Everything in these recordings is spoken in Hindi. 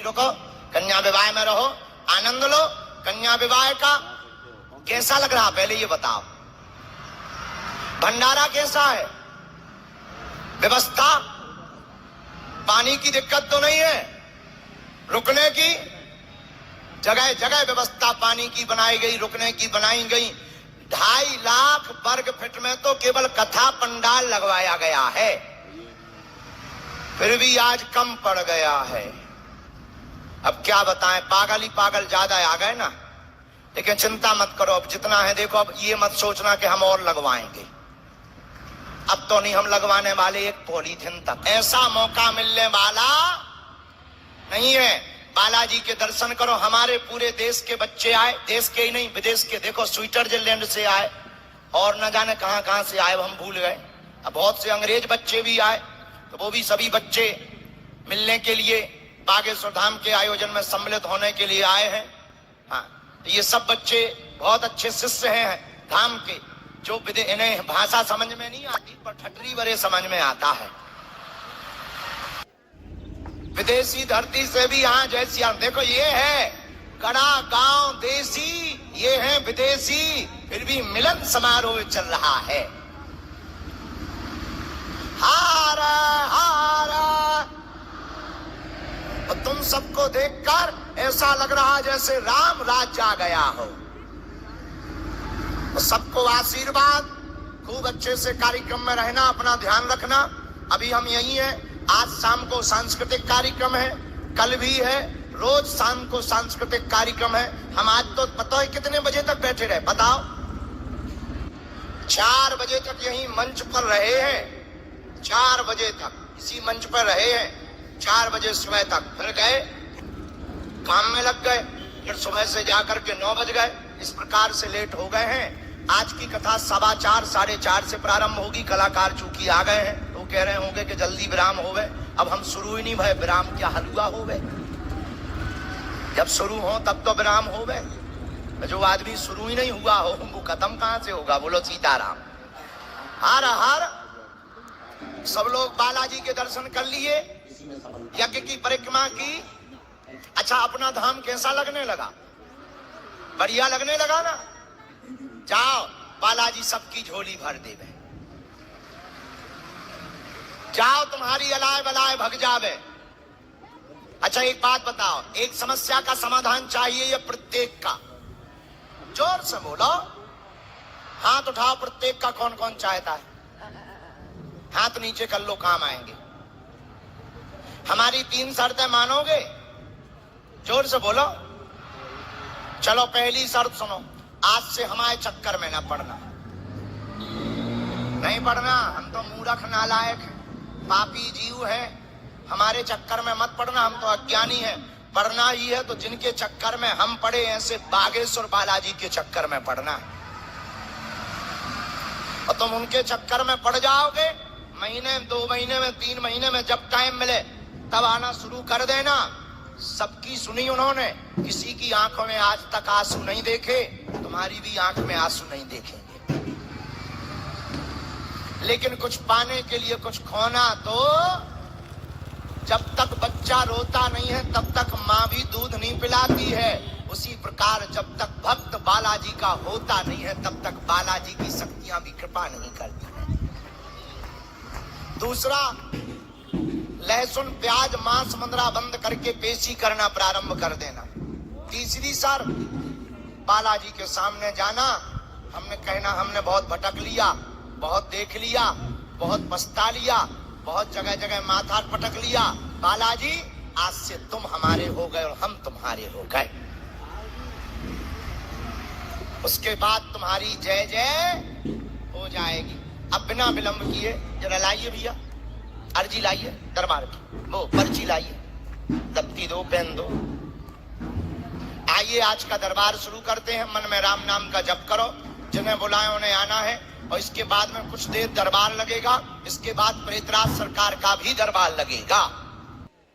रुको, कन्या विवाह में रहो, आनंद लो कन्या विवाह का। कैसा लग रहा पहले ये बताओ, भंडारा कैसा है, व्यवस्था, पानी की दिक्कत तो नहीं है, रुकने की जगह जगह व्यवस्था पानी की बनाई गई, रुकने की बनाई गई। 2.5 लाख वर्ग फीट में तो केवल कथा पंडाल लगवाया गया है, फिर भी आज कम पड़ गया है। अब क्या बताएं, पागल ही पागल ज्यादा आ गए ना। लेकिन चिंता मत करो, अब जितना है देखो, अब ये मत सोचना कि हम और लगवाएंगे, अब तो नहीं हम लगवाने वाले एक पॉलीथिन तक। ऐसा मौका मिलने वाला नहीं है। बालाजी के दर्शन करो, हमारे पूरे देश के बच्चे आए, देश के ही नहीं विदेश के, देखो स्विट्जरलैंड से आए और न जाने कहां कहां से आए, हम भूल गए। अब बहुत से अंग्रेज बच्चे भी आए, तो वो भी सभी बच्चे मिलने के लिए बागेश्वर धाम के आयोजन में सम्मिलित होने के लिए आए हैं। हाँ, ये सब बच्चे बहुत अच्छे शिष्य हैं धाम के, जो इन्हें भाषा समझ में नहीं आती पर ठटरी बड़े समझ में आता है। विदेशी धरती से भी यहाँ जैसी, देखो ये है कड़ा गांव देसी, ये है विदेशी, फिर भी मिलन समारोह चल रहा है। हारा हारा, और तुम सबको देखकर ऐसा लग रहा जैसे राम राज्य आ गया हो। तो सबको आशीर्वाद, खूब अच्छे से कार्यक्रम में रहना, अपना ध्यान रखना। अभी हम यही हैं, आज शाम को सांस्कृतिक कार्यक्रम है, कल भी है, रोज शाम को सांस्कृतिक कार्यक्रम है। हम आज तो पता है कितने बजे तक बैठे रहे बताओ, 4 बजे तक यही मंच पर रहे हैं, 4 बजे तक इसी मंच पर रहे हैं, 4 बजे सुबह तक, फिर गए काम में लग गए, फिर सुबह से जाकर के 9 बज गए। इस प्रकार से लेट हो गए हैं। आज की कथा 4:15 4:30 से प्रारंभ होगी। कलाकार चूंकि आ गए हैं तो कह रहे होंगे कि जल्दी विराम हो गए। अब हम शुरू ही नहीं भय, विराम क्या हलवा हो गए, जब शुरू हो तब तो विराम हो गए। जो आदमी शुरू ही नहीं हुआ हो वो खत्म कहां से होगा, बोलो सीताराम। हर हर, सब लोग बालाजी के दर्शन कर लिए, यज्ञ की परिक्रमा की। अच्छा, अपना धाम कैसा लगने लगा, बढ़िया लगने लगा ना। जाओ, बालाजी सबकी झोली भर देवे, जाओ तुम्हारी अलाय बलाय भग जावे। अच्छा एक बात बताओ, एक समस्या का समाधान चाहिए ये प्रत्येक का, जोर से बोलो, हाथ उठाओ, प्रत्येक का कौन कौन चाहता है, हाथ नीचे कर लो, काम आएंगे। हमारी 3 शर्तें मानोगे, जोर से बोलो। चलो पहली शर्त सुनो, आज से हमारे चक्कर में ना पड़ना, नहीं पड़ना। हम तो मूर्ख नालायक पापी जीव हैं, हमारे चक्कर में मत पड़ना, हम तो अज्ञानी हैं। पढ़ना ही है तो जिनके चक्कर में हम पड़े, ऐसे बागेश्वर बालाजी के चक्कर में पड़ना है। और तुम उनके चक्कर में पड़ जाओगे, महीने 2 महीने में 3 महीने में जब टाइम मिले तब आना शुरू कर देना। सबकी सुनी उन्होंने, किसी की आंखों में आज तक आंसू नहीं देखे, तुम्हारी भी आंख में आंसू नहीं देखेंगे। लेकिन कुछ पाने के लिए कुछ खोना, तो जब तक बच्चा रोता नहीं है तब तक माँ भी दूध नहीं पिलाती है। उसी प्रकार जब तक भक्त बालाजी का होता नहीं है तब तक बालाजी की शक्तियां भी कृपा नहीं करती है। दूसरा, लहसुन प्याज मांस मंदरा बंद करके पेशी करना प्रारंभ कर देना। तीसरी सर, बालाजी के सामने जाना, हमने कहना हमने बहुत भटक लिया, बहुत देख लिया, बहुत पछता लिया, बहुत जगह जगह माथा पटक लिया, बालाजी आज से तुम हमारे हो गए और हम तुम्हारे हो गए। उसके बाद तुम्हारी जय जय हो जाएगी। अब बिना विलंब किए जरा लाइए भैया, अर्जी लाइए दरबार की, वो पर्ची लाइए, दफ्ती दो, पेन दो। आइए आज का दरबार शुरू करते हैं। मन में राम नाम का जप करो, जिन्हें बुलाए उन्हें आना है। और इसके बाद में कुछ देर दरबार लगेगा, इसके बाद प्रेतराज सरकार का भी दरबार लगेगा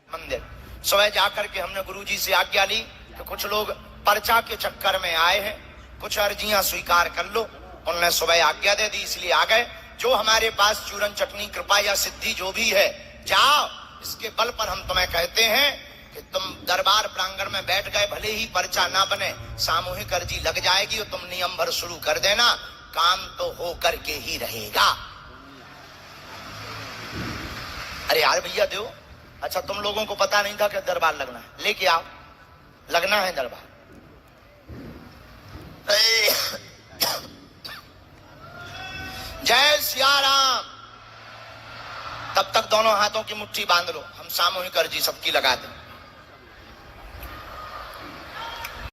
मंदिर। सुबह जाकर के हमने गुरुजी से आज्ञा ली कि कुछ लोग पर्चा के चक्कर में आए हैं, कुछ अर्जियां स्वीकार कर लो। उन्होंने सुबह आज्ञा दे दी, इसलिए आ गए। जो हमारे पास चूरन चटनी कृपा या सिद्धि जो भी है, जाओ, इसके बल पर हम तुम्हें कहते हैं कि तुम दरबार में बैठ गए, भले ही पर्चा ना बने, सामूहिक अर्जी लग जाएगी और तुम नियम भर शुरू कर देना, काम तो हो करके ही रहेगा। अरे यार भैया दो, अच्छा तुम लोगों को पता नहीं था कि दरबार लगना है, लेके आओ, लगना है दरबार। जय सिया राम। तब तक दोनों हाथों की मुट्ठी बांध लो, हम सामूहिक अर्जी सबकी लगा दें।